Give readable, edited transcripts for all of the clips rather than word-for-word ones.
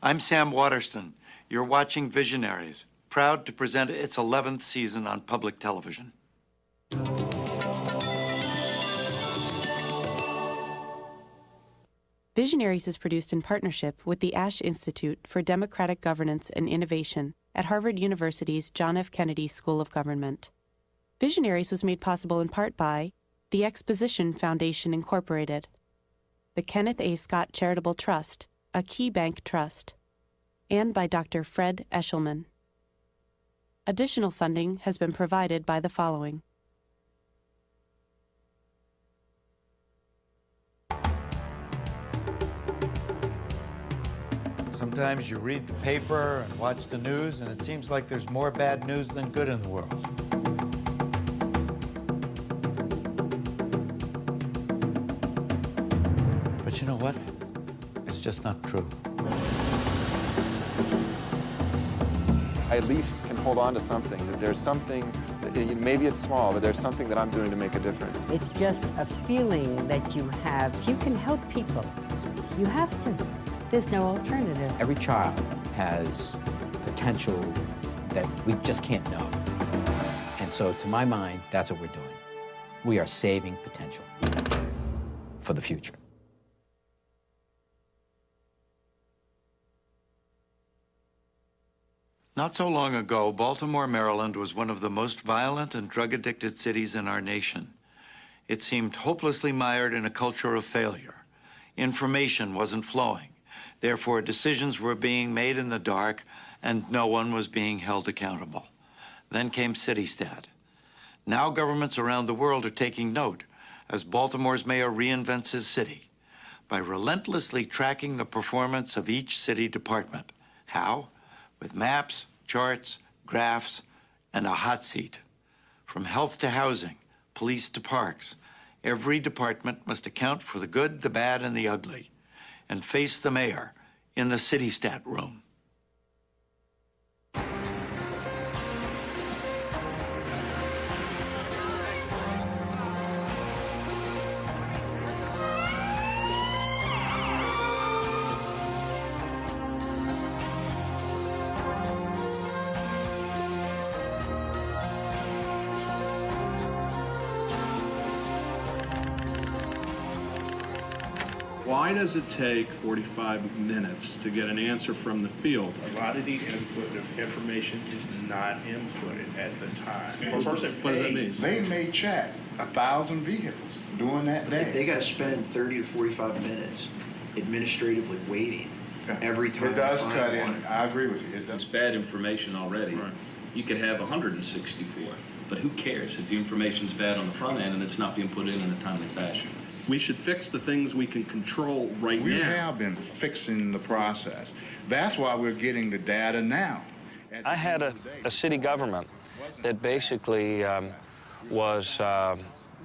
I'm Sam Waterston. You're watching Visionaries, proud to present its 11th season on public television. Visionaries is produced in partnership with the Ash Institute for Democratic Governance and Innovation at Harvard University's John F. Kennedy School of Government. Visionaries was made possible in part by the Exposition Foundation, Incorporated, the Kenneth A. Scott Charitable Trust, a Key Bank trust, and by Dr. Fred Eshelman. Additional funding has been provided by the following. Sometimes you read the paper and watch the news, and it seems like there's more bad news than good in the world. But you know what? It's just not true. I at least can hold on to something, that there's something, maybe it's small, but there's something that I'm doing to make a difference. It's just a feeling that you have. If you can help people, you have to. There's no alternative. Every child has potential that we just can't know. And so, to my mind, that's what we're doing. We are saving potential for the future. Not so long ago, Baltimore, Maryland was one of the most violent and drug-addicted cities in our nation. It seemed hopelessly mired in a culture of failure. Information wasn't flowing. Therefore, decisions were being made in the dark, and no one was being held accountable. Then came CitiStat. Now governments around the world are taking note as Baltimore's mayor reinvents his city by relentlessly tracking the performance of each city department. How? With maps, charts, graphs, and a hot seat. From health to housing, police to parks, every department must account for the good, the bad, and the ugly, and face the mayor in the CitiStat room. Why does it take 45 minutes to get an answer from the field? A lot of the information is not inputted at the time. What does that mean? They may check 1,000 vehicles during that day. They got to spend 30 to 45 minutes administratively waiting every time. It does cut in. I agree with you. It's bad information already. Right. You could have 164, but who cares if the information's bad on the front end and it's not being put in a timely fashion? We should fix the things we can control right We now. have been fixing the process. That's why we're getting the data now. I had a city government that basically was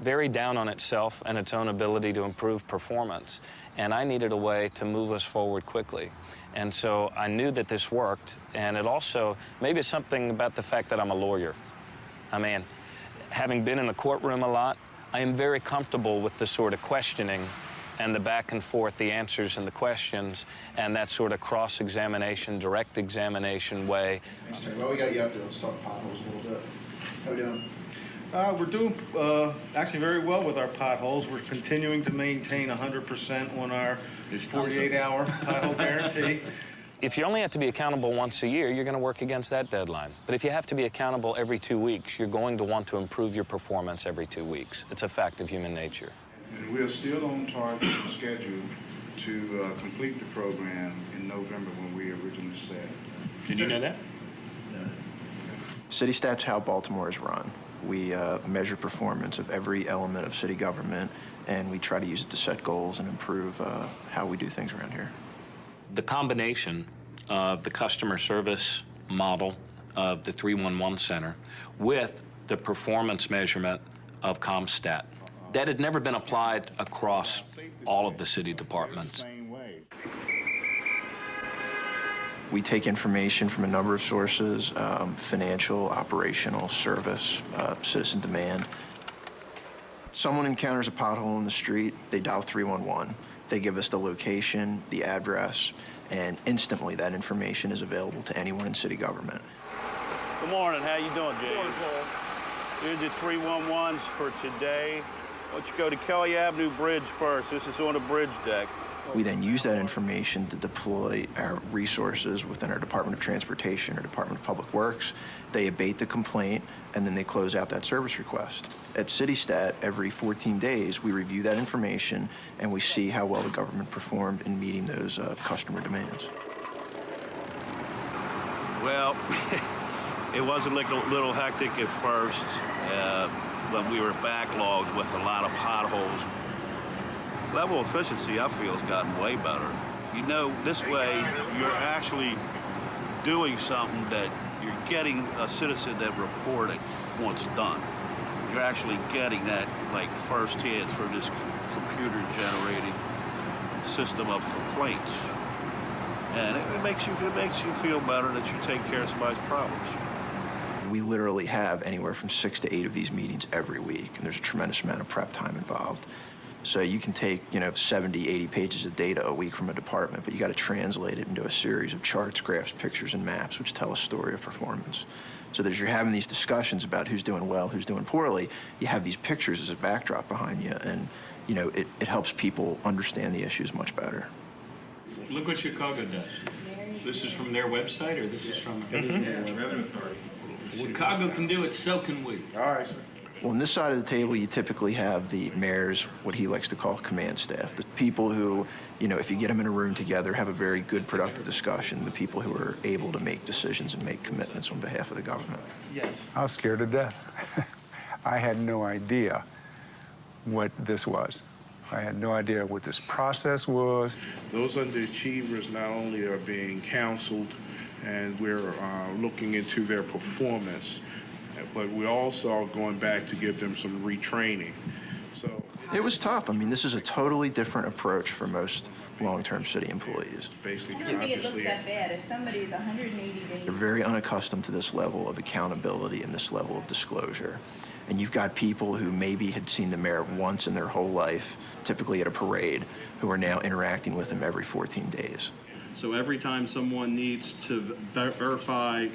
very down on itself and its own ability to improve performance. And I needed a way to move us forward quickly. And so I knew that this worked. And it also, maybe it's something about the fact that I'm a lawyer. I mean, having been in the courtroom a lot, I am very comfortable with the sort of questioning and the back and forth, the answers and the questions, and that sort of cross-examination, direct examination way. Well, we got you up there. Let's talk potholes a little bit. How we doing? We're doing actually very well with our potholes. We're continuing to maintain 100% on our 48-hour pothole guarantee. If you only have to be accountable once a year, you're going to work against that deadline. But if you have to be accountable every 2 weeks, you're going to want to improve your performance every 2 weeks. It's a fact of human nature. And we're still on target and schedule to complete the program in November when we originally said. Did you know that? No. CitiStats how Baltimore is run. We measure performance of every element of city government, and we try to use it to set goals and improve how we do things around here. The combination of the customer service model of the 311 center with the performance measurement of CompStat, that had never been applied across all of the city departments. We take information from a number of sources, financial, operational, service, citizen demand. Someone encounters a pothole in the street, they dial 311. They give us the location, the address, and instantly that information is available to anyone in city government. Good morning. How you doing, James? Good morning, Paul. Here's your 311s for today. Why don't you go to Kelly Avenue Bridge first? This is on the bridge deck. We then use that information to deploy our resources within our Department of Transportation or Department of Public Works. They abate the complaint, and then they close out that service request. At CitiStat, every 14 days, we review that information, and we see how well the government performed in meeting those customer demands. Well, it was a little hectic at first, but we were backlogged with a lot of potholes. Level of efficiency, I feel, has gotten way better. You know, this way, you're actually doing something that you're getting a citizen that reported wants done. You're actually getting that, like, firsthand through this computer-generated system of complaints. And it makes you feel better that you take care of somebody's problems. We literally have anywhere from 6 to 8 of these meetings every week, and there's a tremendous amount of prep time involved. So you can take, 70, 80 pages of data a week from a department, but you got to translate it into a series of charts, graphs, pictures, and maps, which tell a story of performance. So that as you're having these discussions about who's doing well, who's doing poorly, you have these pictures as a backdrop behind you, and, it helps people understand the issues much better. Look what Chicago does. This is from their website, or this is from Revenue Authority? Chicago can do it, so can we. All right, sir. Well, on this side of the table, you typically have the mayor's, what he likes to call command staff, the people who, if you get them in a room together, have a very good, productive discussion, the people who are able to make decisions and make commitments on behalf of the government. Yes. I was scared to death. I had no idea what this was. I had no idea what this process was. Those underachievers not only are being counseled, and we're looking into their performance, but we're also going back to give them some retraining. So it was tough. I mean, this is a totally different approach for most long-term city employees. Basically, I don't think it looks that bad. If somebody's 180 days... They're very unaccustomed to this level of accountability and this level of disclosure. And you've got people who maybe had seen the mayor once in their whole life, typically at a parade, who are now interacting with him every 14 days. So every time someone needs to verify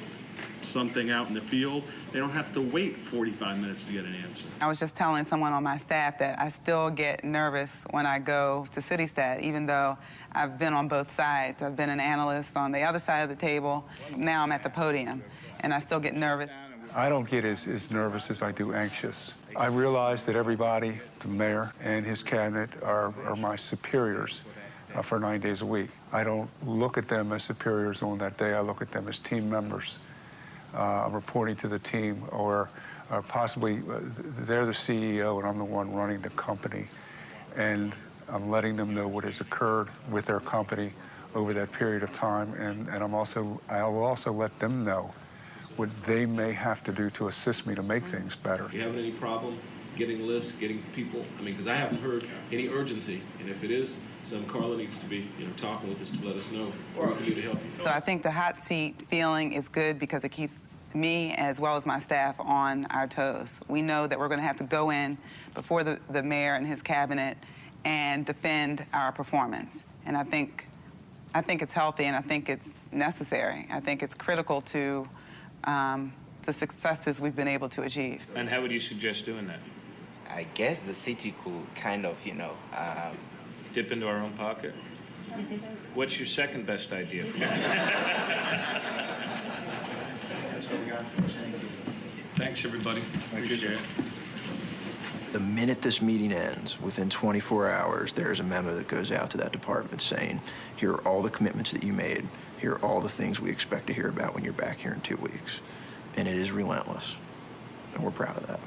something out in the field, they don't have to wait 45 minutes to get an answer. I was just telling someone on my staff that I still get nervous when I go to CitiStat, even though I've been on both sides. I've been an analyst on the other side of the table. Now I'm at the podium, and I still get nervous. I don't get as nervous as I do anxious. I realize that everybody, the mayor and his cabinet, are my superiors for 9 days a week. I don't look at them as superiors on that day. I look at them as team members. Reporting to the team, or possibly they're the CEO and I'm the one running the company, and I'm letting them know what has occurred with their company over that period of time, and I will also let them know what they may have to do to assist me to make things better. You having any problem getting lists, getting people? I mean, because I haven't heard any urgency, and if it is, Carla needs to be, talking with us to let us know what we can do to help you. So I think the hot seat feeling is good because it keeps me as well as my staff on our toes. We know that we're going to have to go in before the mayor and his cabinet and defend our performance. And I think it's healthy, and I think it's necessary. I think it's critical to the successes we've been able to achieve. And how would you suggest doing that? I guess the city could kind of, dip into our own pocket? What's your second best idea? Thanks, everybody. Appreciate it. The minute this meeting ends, within 24 hours, there is a memo that goes out to that department saying, here are all the commitments that you made. Here are all the things we expect to hear about when you're back here in 2 weeks. And it is relentless, and we're proud of that.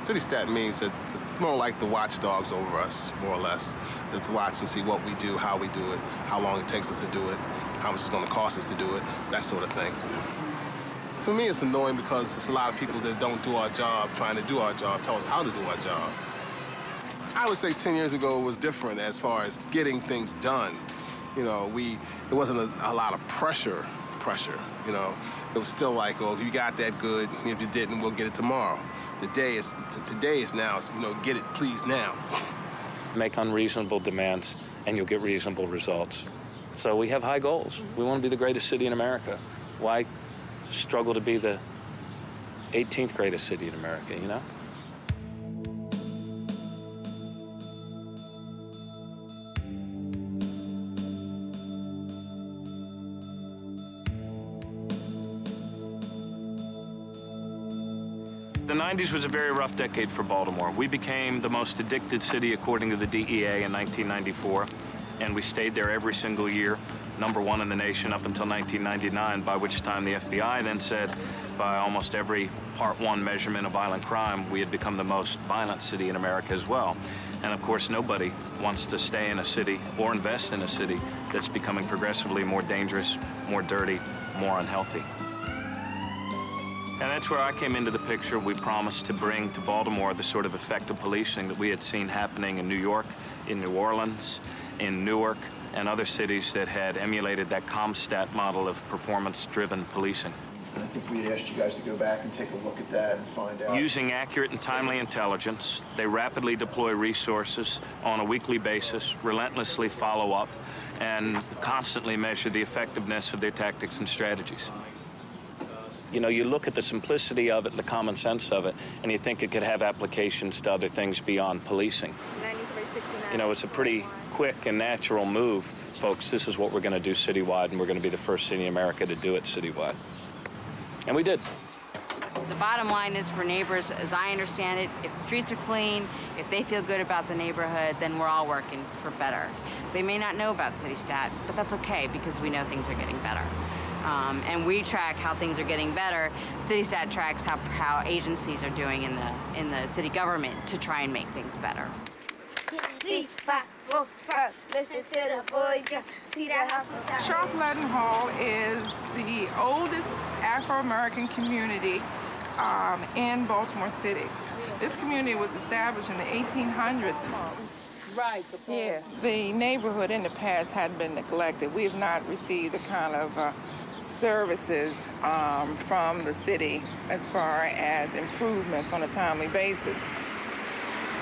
CitiStat means that it's more like the watchdogs over us, more or less. To watch and see what we do, how we do it, how long it takes us to do it, how much it's going to cost us to do it, that sort of thing. To me, it's annoying because there's a lot of people that don't do our job, trying to do our job, tell us how to do our job. I would say 10 years ago was different as far as getting things done. It wasn't a lot of pressure. It was still like, oh, you got that good, if you didn't, we'll get it tomorrow. today is now. So, get it, please, now. Make unreasonable demands, and you'll get reasonable results. So we have high goals. We want to be the greatest city in America. Why struggle to be the 18th greatest city in America, you know? The 90s was a very rough decade for Baltimore. We became the most addicted city according to the DEA in 1994, and we stayed there every single year, #1 in the nation up until 1999, by which time the FBI then said by almost every Part 1 measurement of violent crime, we had become the most violent city in America as well. And of course, nobody wants to stay in a city or invest in a city that's becoming progressively more dangerous, more dirty, more unhealthy. And that's where I came into the picture. We promised to bring to Baltimore the sort of effective policing that we had seen happening in New York, in New Orleans, in Newark, and other cities that had emulated that CompStat model of performance-driven policing. And I think we had asked you guys to go back and take a look at that and find out. Using accurate and timely intelligence, they rapidly deploy resources on a weekly basis, relentlessly follow up, and constantly measure the effectiveness of their tactics and strategies. You know, you look at the simplicity of it and the common sense of it, and you think it could have applications to other things beyond policing. You know, it's a pretty quick and natural move. Folks, this is what we're going to do citywide, and we're going to be the first city in America to do it citywide. And we did. The bottom line is for neighbors, as I understand it, if the streets are clean, if they feel good about the neighborhood, then we're all working for better. They may not know about CitiStat, but that's okay because we know things are getting better. And we track how things are getting better. CitiStat tracks how agencies are doing in the city government to try and make things better. 3, 5, 4, 5. Listen to the boys drum. See that house. Sharp Leadenhall is the oldest Afro-American community in Baltimore City. This community was established in the 1800s. Right. Yeah. The neighborhood in the past had been neglected. We have not received the kind of services from the city as far as improvements on a timely basis.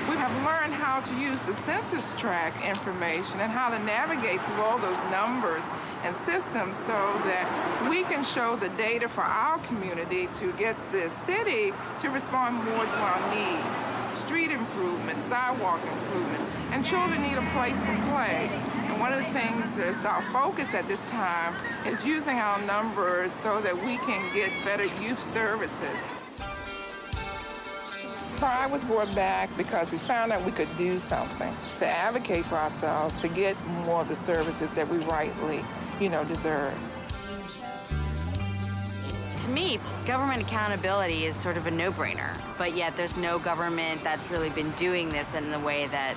We have learned how to use the census tract information and how to navigate through all those numbers and systems so that we can show the data for our community to get the city to respond more to our needs. Street improvements, sidewalk improvements, and children need a place to play. And one of the things that's our focus at this time is using our numbers so that we can get better youth services. Pride was brought back because we found out we could do something to advocate for ourselves, to get more of the services that we rightly, deserve. To me, government accountability is sort of a no-brainer, but yet there's no government that's really been doing this in the way that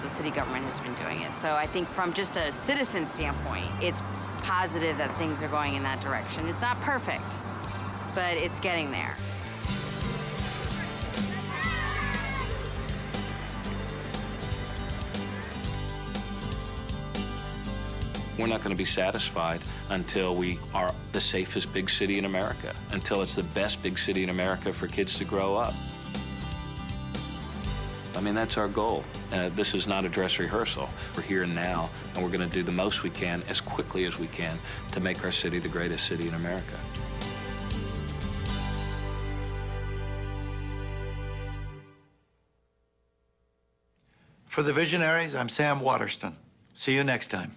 the city government has been doing it. So I think from just a citizen standpoint, it's positive that things are going in that direction. It's not perfect, but it's getting there. We're not going to be satisfied until we are the safest big city in America, until it's the best big city in America for kids to grow up. I mean, that's our goal. This is not a dress rehearsal. We're here and now, and we're going to do the most we can as quickly as we can to make our city the greatest city in America. For the Visionaries, I'm Sam Waterston. See you next time.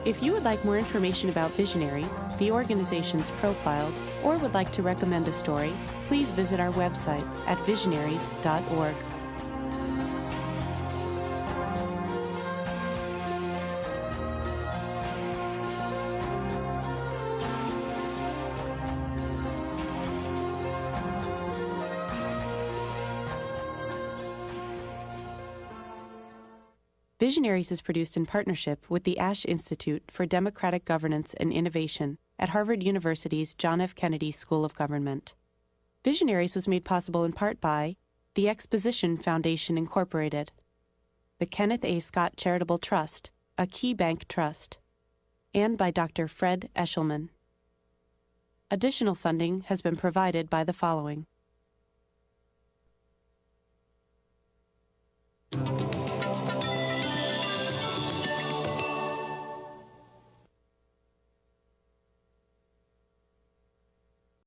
If you would like more information about Visionaries, the organization's profile, or would like to recommend a story, please visit our website at visionaries.org. Visionaries is produced in partnership with the Ash Institute for Democratic Governance and Innovation at Harvard University's John F. Kennedy School of Government. Visionaries was made possible in part by the Exposition Foundation, Incorporated, the Kenneth A. Scott Charitable Trust, a Key Bank trust, and by Dr. Fred Eshelman. Additional funding has been provided by the following: